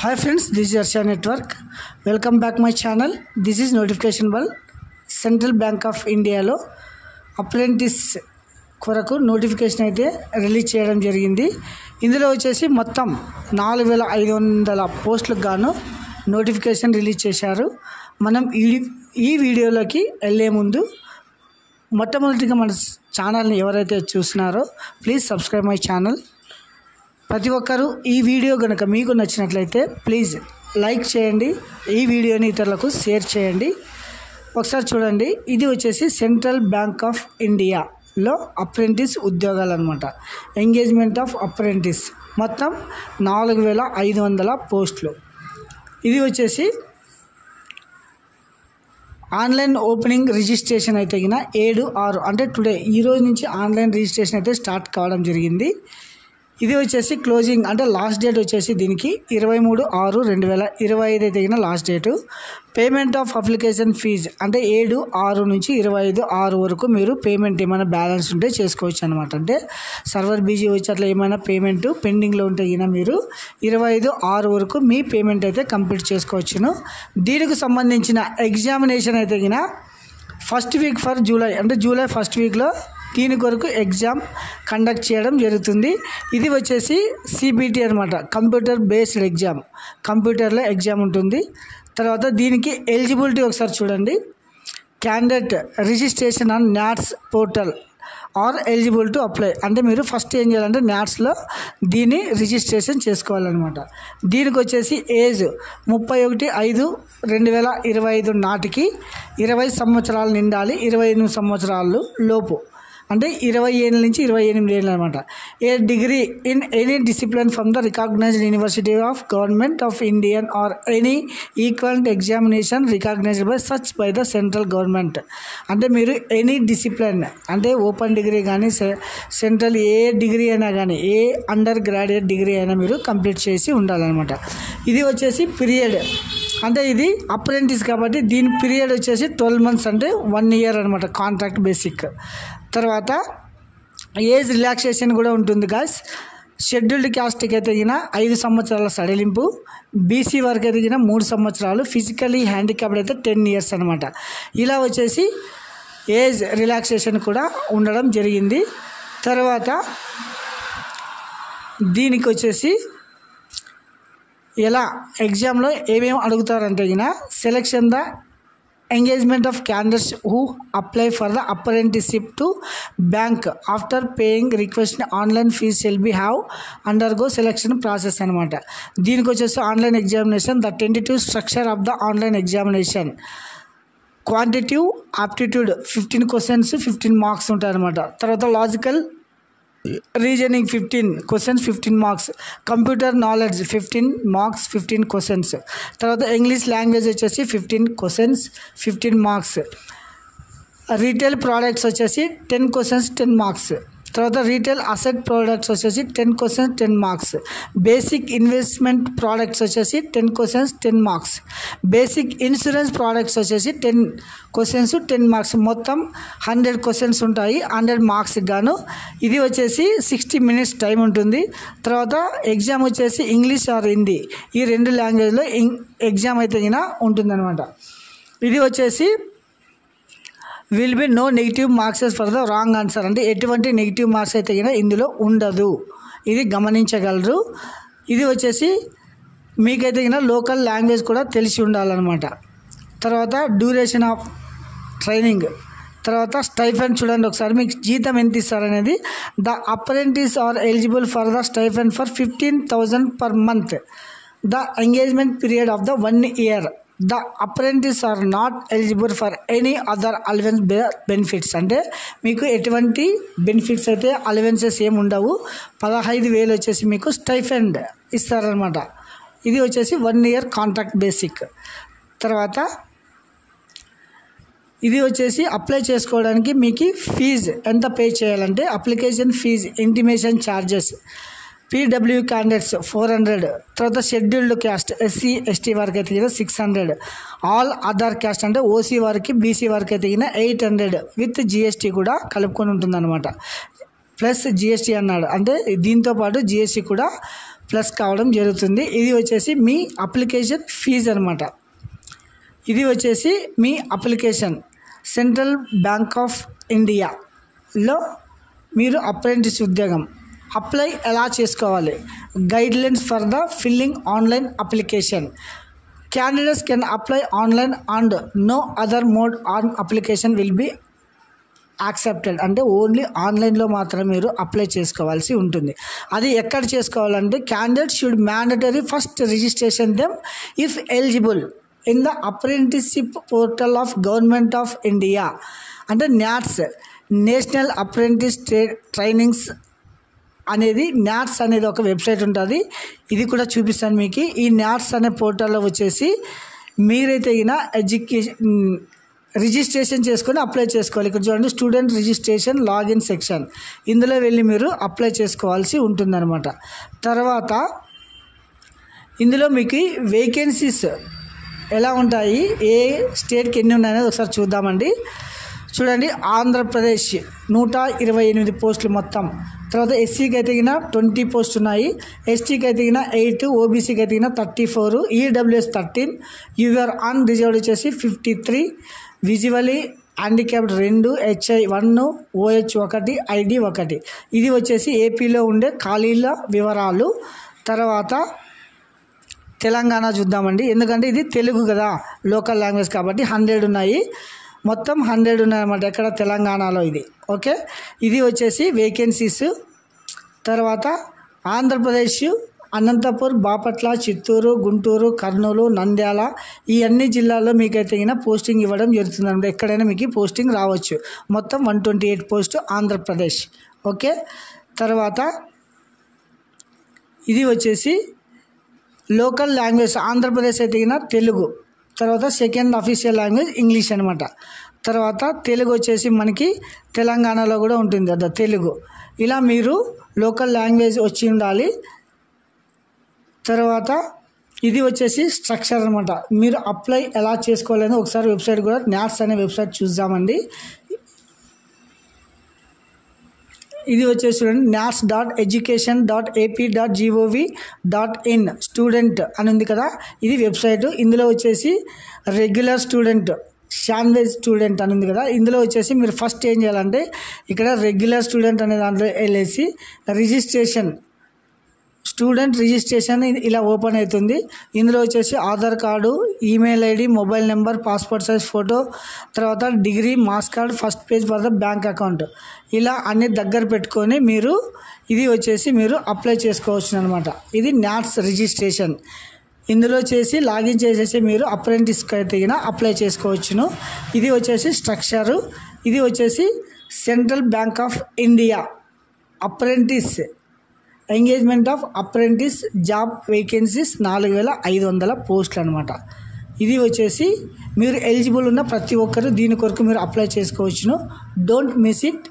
Hi friends, this is Arsha Network. Welcome back my channel. This is notification bell. Central Bank of India లో apprentice కొరకు notification అయితే release చేయడం జరిగింది. ఇందులో వచ్చేసి మొత్తం 4500 పోస్టులకు గాను నోటిఫికేషన్ రిలీజ్ చేశారు. మనం ఈ వీడియోలోకి వెళ్ళే ముందు మొట్టమొదటిగా మన ఛానల్ని ఎవరైతే చూస్తున్నారో ప్లీజ్ సబ్స్క్రైబ్ మై ఛానల్. ప్రతి ఒక్కరూ ఈ వీడియో కనుక మీకు నచ్చినట్లయితే ప్లీజ్ లైక్ చేయండి, ఈ వీడియోని ఇతరులకు షేర్ చేయండి. ఒకసారి చూడండి, ఇది వచ్చేసి సెంట్రల్ బ్యాంక్ ఆఫ్ ఇండియాలో అప్రెంటిస్ ఉద్యోగాలు అనమాట. ఎంగేజ్మెంట్ ఆఫ్ అప్రెంటిస్ మొత్తం 4500 పోస్టులు. ఇది వచ్చేసి ఆన్లైన్ ఓపెనింగ్ రిజిస్ట్రేషన్ అయితే 7/6 అంటే టుడే ఈరోజు నుంచి ఆన్లైన్ రిజిస్ట్రేషన్ అయితే స్టార్ట్ కావడం జరిగింది. ఇది వచ్చేసి క్లోజింగ్ అంటే లాస్ట్ డేట్ వచ్చేసి దీనికి 23/6/2025 అయితే last date. Payment of application fee అంటే 7/6 నుంచి 25/6 వరకు మీరు పేమెంట్ ఏమైనా బ్యాలెన్స్ ఉంటే చేసుకోవచ్చు అనమాట. అంటే సర్వర్ బిజీ వచ్చి అట్లా ఏమైనా పేమెంట్ పెండింగ్లో ఉంటే మీరు 25/6 వరకు మీ పేమెంట్ అయితే కంప్లీట్ చేసుకోవచ్చును. దీనికి సంబంధించిన ఎగ్జామినేషన్ అయితే ఫస్ట్ వీక్ ఫర్ జూలై అంటే జూలై ఫస్ట్ వీక్లో దీని కొరకు ఎగ్జామ్ కండక్ట్ చేయడం జరుగుతుంది. ఇది వచ్చేసి సిబిటి అనమాట, కంప్యూటర్ బేస్డ్ ఎగ్జామ్. కంప్యూటర్లో ఎగ్జామ్ ఉంటుంది. తర్వాత దీనికి ఎలిజిబిలిటీ ఒకసారి చూడండి. Candidate registration on NATS portal are eligible to apply అంటే మీరు ఫస్ట్ ఏం చేయాలంటే న్యాట్స్లో దీన్ని రిజిస్ట్రేషన్ చేసుకోవాలన్నమాట. దీనికి వచ్చేసి ఏజ్ 31/5/2025 నాటికి 20 సంవత్సరాలు నిండాలి. 28 సంవత్సరాలు లోపు అంటే 20 ఏళ్ళ నుంచి 28 ఏళ్ళు అనమాట. A degree in any discipline from the recognised university of government of Indian or any equivalent examination recognised by such by the central government. అంటే మీరు ఎనీ డిసిప్లిన్ అంటే ఓపెన్ డిగ్రీ కానీ సెంట్రల్ ఏ డిగ్రీ అయినా కానీ ఏ అండర్ గ్రాడ్యుయేట్ డిగ్రీ అయినా మీరు complete చేసి ఉండాలన్నమాట. ఇది వచ్చేసి పీరియడ్ అంటే ఇది అప్రెంటిస్ కాబట్టి దీని పీరియడ్ వచ్చేసి 12 months అంటే 1 year అనమాట, కాంట్రాక్ట్ బేసిక్. తర్వాత ఏజ్ రిలాక్సేషన్ కూడా ఉంటుంది గాయ్స్. షెడ్యూల్డ్ క్యాస్ట్కి అయితే 5 సంవత్సరాల సడలింపు, బీసీ వరకు అయితే 3 సంవత్సరాలు, ఫిజికలీ హ్యాండిక్యాప్డ్ అయితే 10 years అనమాట. ఇలా వచ్చేసి ఏజ్ రిలాక్సేషన్ కూడా ఉండడం జరిగింది. తర్వాత దీనికి వచ్చేసి ఎలా ఎగ్జామ్లో ఏమేమి అడుగుతారంటే selection the engagement of candidates who apply for the apprenticeship to bank after paying request online fees shall be have undergo selection process అనమాట. దీనికి వచ్చేసి online examination the tentative structure of the online examination quantitative aptitude 15 questions 15 marks ఉంటాయి అనమాట. తర్వాత logical reasoning 15 questions 15 marks, computer knowledge 15 marks 15 questions. తర్వాత English language వచ్చేసి 15 questions 15 marks. Retail products వచ్చేసి 10 questions 10 marks. తర్వాత రీటైల్ అసెట్ ప్రోడక్ట్స్ వచ్చేసి 10 questions 10 marks. Basic investment products వచ్చేసి 10 questions 10 marks. Basic insurance products వచ్చేసి 10 questions 10 marks. మొత్తం 100 questions ఉంటాయి, 100 marks గాను. ఇది వచ్చేసి 60 minutes టైం ఉంటుంది. తర్వాత ఎగ్జామ్ వచ్చేసి ఇంగ్లీష్ ఆర్ హిందీ ఈ 2 లాంగ్వేజ్లో ఎగ్జామ్ అయితే ఉంటుందన్నమాట. ఇది వచ్చేసి will be no negative marks for the wrong answer అంటే ఎటువంటి నెగిటివ్ మార్క్స్ అయితే ఇందులో ఉండదు, ఇది గమనించగలరు. ఇది వచ్చేసి మీకైతే లోకల్ లాంగ్వేజ్ కూడా తెలిసి ఉండాలన్నమాట. తర్వాత డ్యూరేషన్ ఆఫ్ ట్రైనింగ్, తర్వాత స్టైఫండ్ చూడండి ఒకసారి మీకు జీతం ఎంత ఇస్తారనేది. The apprentice are eligible for the stipend for 15,000 per month. The engagement period of the 1 year. The apprentices are not eligible for any other allowance benefits అంటే మీకు ఎటువంటి బెనిఫిట్స్ అయితే అలవెన్సెస్ ఏమి ఉండవు. 15,000 వచ్చేసి మీకు స్టైఫండ్ ఇస్తారనమాట. ఇది వచ్చేసి 1 year కాంట్రాక్ట్ బేసిక్. తర్వాత ఇది వచ్చేసి అప్లై చేసుకోవడానికి మీకు ఫీజు ఎంత పే చేయాలంటే application fee intimation charges PW candidates 400. తర్వాత షెడ్యూల్డ్ క్యాస్ట్ ఎస్సీ ఎస్టీ వారికి అయితే 600. ఆల్ అదర్ క్యాస్ట్ అంటే ఓసీ వారికి బీసీ వారికి అయితే 800 విత్ జిఎస్టీ కూడా కలుపుకొని ఉంటుందన్నమాట. ప్లస్ జిఎస్టీ అన్నాడు అంటే దీంతో పాటు జిఎస్టీ కూడా ప్లస్ కావడం జరుగుతుంది. ఇది వచ్చేసి మీ అప్లికేషన్ ఫీజు అనమాట. ఇది వచ్చేసి మీ అప్లికేషన్ సెంట్రల్ బ్యాంక్ ఆఫ్ ఇండియాలో మీరు అప్రెంటిస్ ఉద్యోగం అప్లై ఎలా చేసుకోవాలి, guidelines for the filling online application. Candidates can apply online and no other mode on application will be accepted. అంటే ఓన్లీ ఆన్లైన్లో మాత్రమే మీరు అప్లై చేసుకోవాల్సి ఉంటుంది. అది ఎక్కడ చేసుకోవాలంటే candidate should mandatory first registration them if eligible in the apprenticeship portal of government of India. అంటే న్యాట్స్ నేషనల్ అప్రెంటిస్ ట్రైనింగ్స్ అనేది న్యాట్స్ అనేది ఒక వెబ్సైట్ ఉంటుంది. ఇది కూడా చూపిస్తాను మీకు. ఈ న్యాట్స్ అనే పోర్టల్లో వచ్చేసి మీరైతే రిజిస్ట్రేషన్ చేసుకొని అప్లై చేసుకోవాలి. ఇక్కడ చూడండి స్టూడెంట్ రిజిస్ట్రేషన్ లాగిన్ సెక్షన్, ఇందులో వెళ్ళి మీరు అప్లై చేసుకోవాల్సి ఉంటుందన్నమాట. తర్వాత ఇందులో మీకు వేకెన్సీస్ ఎలా ఉంటాయి, ఏ స్టేట్కి ఎన్ని ఉన్నాయనేది ఒకసారి చూద్దామండి. చూడండి ఆంధ్రప్రదేశ్ 128 పోస్టులు మొత్తం. తర్వాత ఎస్సీకి అయితే 20 పోస్టులు ఉన్నాయి, ఎస్టీకి అయితే 8, ఓబీసీకి అయితే 34, ఈడబ్ల్యూఎస్ 13, యూఆర్ అన్ రిజర్వ్డ్ వచ్చేసి 53, visually handicapped 2, HI 1, OH 1, ID 1. ఇది వచ్చేసి ఏపీలో ఉండే ఖాళీల వివరాలు. తర్వాత తెలంగాణ చూద్దామండి, ఎందుకంటే ఇది తెలుగు కదా, లోకల్ లాంగ్వేజ్ కాబట్టి 100 ఉన్నాయి, మొత్తం 100 ఉన్నాయన్నమాట ఎక్కడ తెలంగాణలో. ఇది ఓకే. ఇది వచ్చేసి వేకెన్సీస్. తర్వాత ఆంధ్రప్రదేశ్ అనంతపూర్, బాపట్ల, చిత్తూరు, గుంటూరు, కర్నూలు, నంద్యాల ఈ అన్ని జిల్లాల్లో మీకైతే పోస్టింగ్ ఇవ్వడం జరుగుతుంది అనమాట. ఎక్కడైనా మీకు పోస్టింగ్ రావచ్చు. మొత్తం 128 పోస్టు ఆంధ్రప్రదేశ్. ఓకే. తర్వాత ఇది వచ్చేసి లోకల్ లాంగ్వేజ్. ఆంధ్రప్రదేశ్ అయితే తెలుగు, తర్వాత సెకండ్ అఫీషియల్ లాంగ్వేజ్ ఇంగ్లీష్ అనమాట. తర్వాత తెలుగు వచ్చేసి మనకి తెలంగాణలో కూడా ఉంటుంది అద తెలుగు. ఇలా మీరు లోకల్ లాంగ్వేజ్ వచ్చి ఉండాలి. తర్వాత ఇది వచ్చేసి స్ట్రక్చర్ అనమాట. మీరు అప్లై ఎలా చేసుకోవాలని ఒకసారి వెబ్సైట్ కూడా న్యాట్స్ అనే వెబ్సైట్ చూద్దామండి. ఇది వచ్చేసి చూడండి nats.education.ap.gov.in స్టూడెంట్ అని ఉంది కదా, ఇది వెబ్సైట్. ఇందులో వచ్చేసి రెగ్యులర్ స్టూడెంట్, శాండ్విచ్ స్టూడెంట్ అని ఉంది కదా, ఇందులో వచ్చేసి మీరు ఫస్ట్ ఏం చేయాలంటే ఇక్కడ రెగ్యులర్ స్టూడెంట్ అనే దాంట్లో వెళ్ళేసి రిజిస్ట్రేషన్, స్టూడెంట్ రిజిస్ట్రేషన్ ఇలా ఓపెన్ అవుతుంది. ఇందులో వచ్చేసి Aadhaar card, email ID, mobile number, passport size photo, తర్వాత degree, marks card, first page for the bank account, ఇలా అన్ని దగ్గర పెట్టుకొని మీరు ఇది వచ్చేసి మీరు అప్లై చేసుకోవచ్చు అనమాట. ఇది న్యాట్స్ రిజిస్ట్రేషన్. ఇందులో చేసి లాగిన్ చేసేసి మీరు అప్రెంటిస్కి అయితే అప్లై చేసుకోవచ్చును. ఇది వచ్చేసి స్ట్రక్చరు. ఇది వచ్చేసి central Bank of India apprentice engagement of apprentice job vacancies 4500 పోస్టులు అనమాట. ఇది వచ్చేసి మీరు ఎలిజిబుల్ ఉన్న ప్రతి ఒక్కరు దీని కొరకు మీరు అప్లై చేసుకోవచ్చును. Don't miss it.